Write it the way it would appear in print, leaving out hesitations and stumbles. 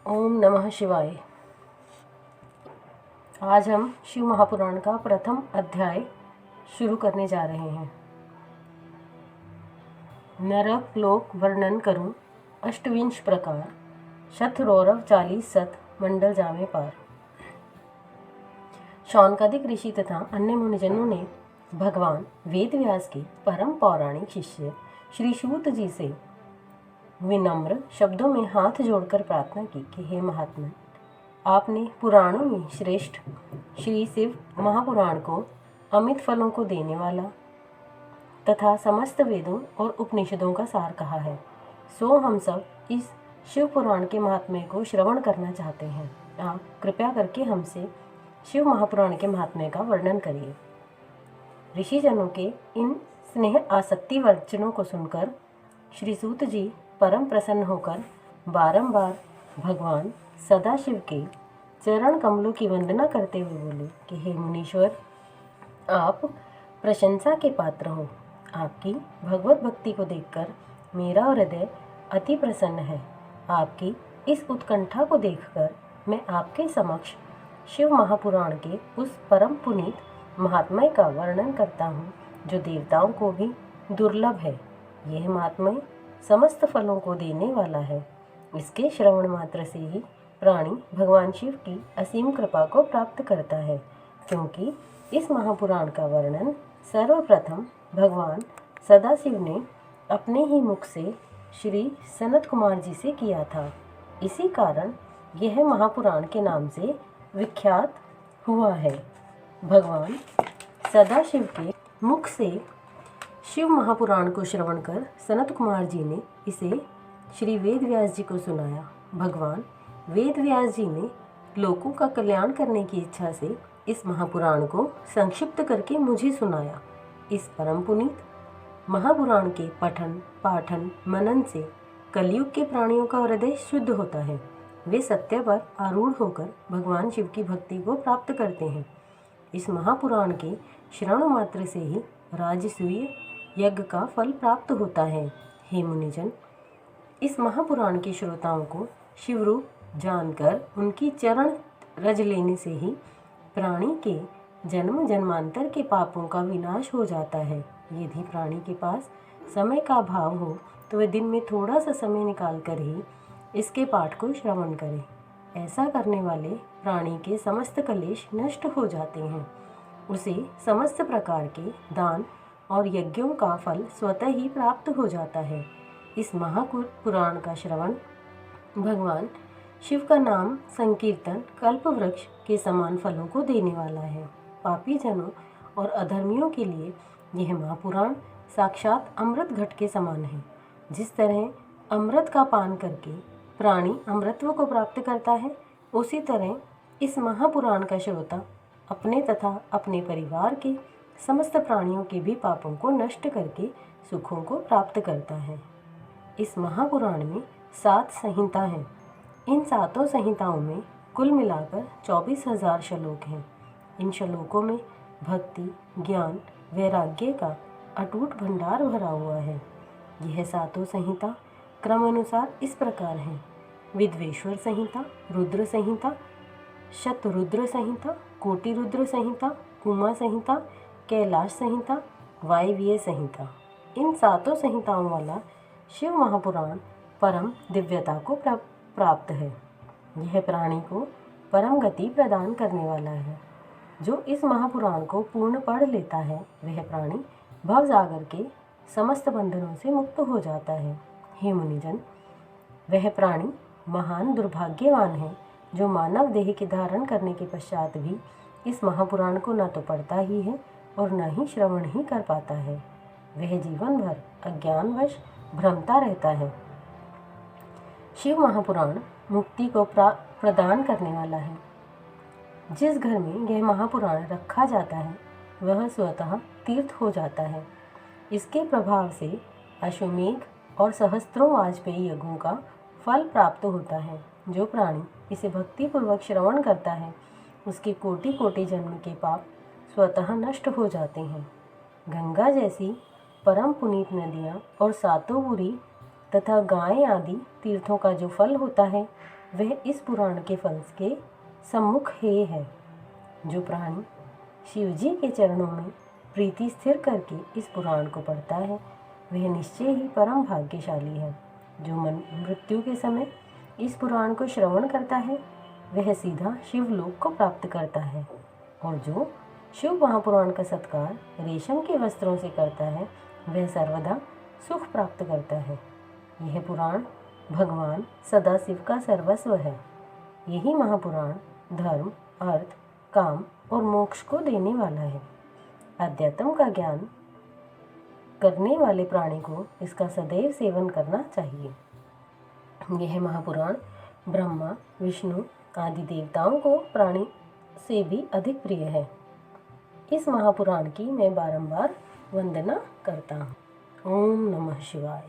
ओम नमः शिवाय। आज हम शिव महापुराण का प्रथम अध्याय शुरू करने जा रहे हैं। नरक लोक वर्णन करूं अष्टविंश प्रकार, शतरौरव 40 सत मंडल जामे पार। शौनकादिक ऋषि तथा अन्य मुनिजनों ने भगवान वेद व्यास के परम पौराणिक शिष्य श्री सूत जी से विनम्र शब्दों में हाथ जोड़कर प्रार्थना की कि हे महात्मा, आपने पुराणों में श्रेष्ठ श्री शिव महापुराण को अमित फलों को देने वाला तथा समस्त वेदों और उपनिषदों का सार कहा है। सो हम सब इस शिव पुराण के महात्म्य को श्रवण करना चाहते हैं। आप कृपया करके हमसे शिव महापुराण के महात्म्य का वर्णन करिए। ऋषिजनों के इन स्नेह आसक्ति वचनों को सुनकर श्री सूत जी परम प्रसन्न होकर बारंबार भगवान सदाशिव के चरण कमलों की वंदना करते हुए बोले कि हे मुनीश्वर, आप प्रशंसा के पात्र हो। आपकी भगवत भक्ति को देखकर मेरा हृदय अति प्रसन्न है। आपकी इस उत्कंठा को देखकर मैं आपके समक्ष शिव महापुराण के उस परम पुनीत महात्म्य का वर्णन करता हूँ जो देवताओं को भी दुर्लभ है। यह महात्म्य समस्त फलों को देने वाला है। इसके श्रवण मात्र से ही प्राणी भगवान शिव की असीम कृपा को प्राप्त करता है, क्योंकि इस महापुराण का वर्णन सर्वप्रथम भगवान सदाशिव ने अपने ही मुख से श्री सनत कुमार जी से किया था। इसी कारण यह महापुराण के नाम से विख्यात हुआ है। भगवान सदाशिव के मुख से शिव महापुराण को श्रवण कर सनत कुमार जी ने इसे श्री वेद व्यास जी को सुनाया। भगवान वेद व्यास जी ने लोगों का कल्याण करने की इच्छा से इस महापुराण को संक्षिप्त करके मुझे सुनाया। इस परम पुनीत महापुराण के पठन पाठन मनन से कलयुग के प्राणियों का हृदय शुद्ध होता है। वे सत्य पर आरूढ़ होकर भगवान शिव की भक्ति को प्राप्त करते हैं। इस महापुराण के श्रवण मात्र से ही राजसूय यज्ञ का फल प्राप्त होता है। हे मुनिजन, इस महापुराण के श्रोताओं को शिवरूप जानकर उनकी चरण रज लेने से ही प्राणी के जन्म जन्मांतर के पापों का विनाश हो जाता है। यदि प्राणी के पास समय का अभाव हो तो वह दिन में थोड़ा सा समय निकाल कर ही इसके पाठ को श्रवण करे। ऐसा करने वाले प्राणी के समस्त कलेश नष्ट हो जाते हैं। उसे समस्त प्रकार के दान और यज्ञों का फल स्वतः ही प्राप्त हो जाता है। इस महापुराण का श्रवण भगवान शिव का नाम संकीर्तन कल्प वृक्ष के समान फलों को देने वाला है। पापी जनों और अधर्मियों के लिए यह महापुराण साक्षात अमृत घट के समान है। जिस तरह अमृत का पान करके प्राणी अमृतत्व को प्राप्त करता है, उसी तरह इस महापुराण का श्रोता अपने तथा अपने परिवार के समस्त प्राणियों के भी पापों को नष्ट करके सुखों को प्राप्त करता है। इस महापुराण में 7 संहिता हैं। इन 7 संहिताओं में कुल मिलाकर 24,000 श्लोक हैं। इन श्लोकों में भक्ति, ज्ञान, वैराग्य का अटूट भंडार भरा हुआ है। यह 7 संहिता क्रमानुसार इस प्रकार हैं: विद्वेश्वर संहिता, रुद्र संहिता, शतरुद्र संहिता, कोटि रुद्र संहिता, कुमा संहिता, कैलाश संहिता, वायव्य संहिता। इन 7 संहिताओं वाला शिव महापुराण परम दिव्यता को प्राप्त है। यह प्राणी को परम गति प्रदान करने वाला है। जो इस महापुराण को पूर्ण पढ़ लेता है, वह प्राणी भवसागर के समस्त बंधनों से मुक्त हो जाता है। हे मुनिजन, वह प्राणी महान दुर्भाग्यवान है जो मानव देह के धारण करने के पश्चात भी इस महापुराण को न तो पढ़ता ही है और न ही श्रवण ही कर पाता है। वह जीवन भर अज्ञानवश भ्रमता रहता है। शिव महापुराण मुक्ति को प्रदान करने वाला है। जिस घर में यह महापुराण रखा जाता है वह स्वतः तीर्थ हो जाता है। इसके प्रभाव से अश्वमेघ और सहस्त्रों वाजपेयी यज्ञों का फल प्राप्त होता है। जो प्राणी इसे भक्तिपूर्वक श्रवण करता है, उसके कोटि कोटि जन्म के पाप स्वतः नष्ट हो जाते हैं। गंगा जैसी परम पुनीत नदियाँ और सातों बुरी तथा गाय आदि तीर्थों का जो फल होता है, वह इस पुराण के फल के सम्मुख हे है। जो प्राणी शिव जी के चरणों में प्रीति स्थिर करके इस पुराण को पढ़ता है वह निश्चय ही परम भाग्यशाली है। जो मृत्यु के समय इस पुराण को श्रवण करता है वह सीधा शिवलोक को प्राप्त करता है, और जो शिव महापुराण का सत्कार रेशम के वस्त्रों से करता है वह सर्वदा सुख प्राप्त करता है। यह पुराण भगवान सदाशिव का सर्वस्व है। यही महापुराण धर्म, अर्थ, काम और मोक्ष को देने वाला है। अध्यात्म का ज्ञान करने वाले प्राणी को इसका सदैव सेवन करना चाहिए। यह महापुराण ब्रह्मा, विष्णु आदि देवताओं को प्राणी से भी अधिक प्रिय है। इस महापुराण की मैं बारंबार वंदना करता हूँ। ओम नमः शिवाय।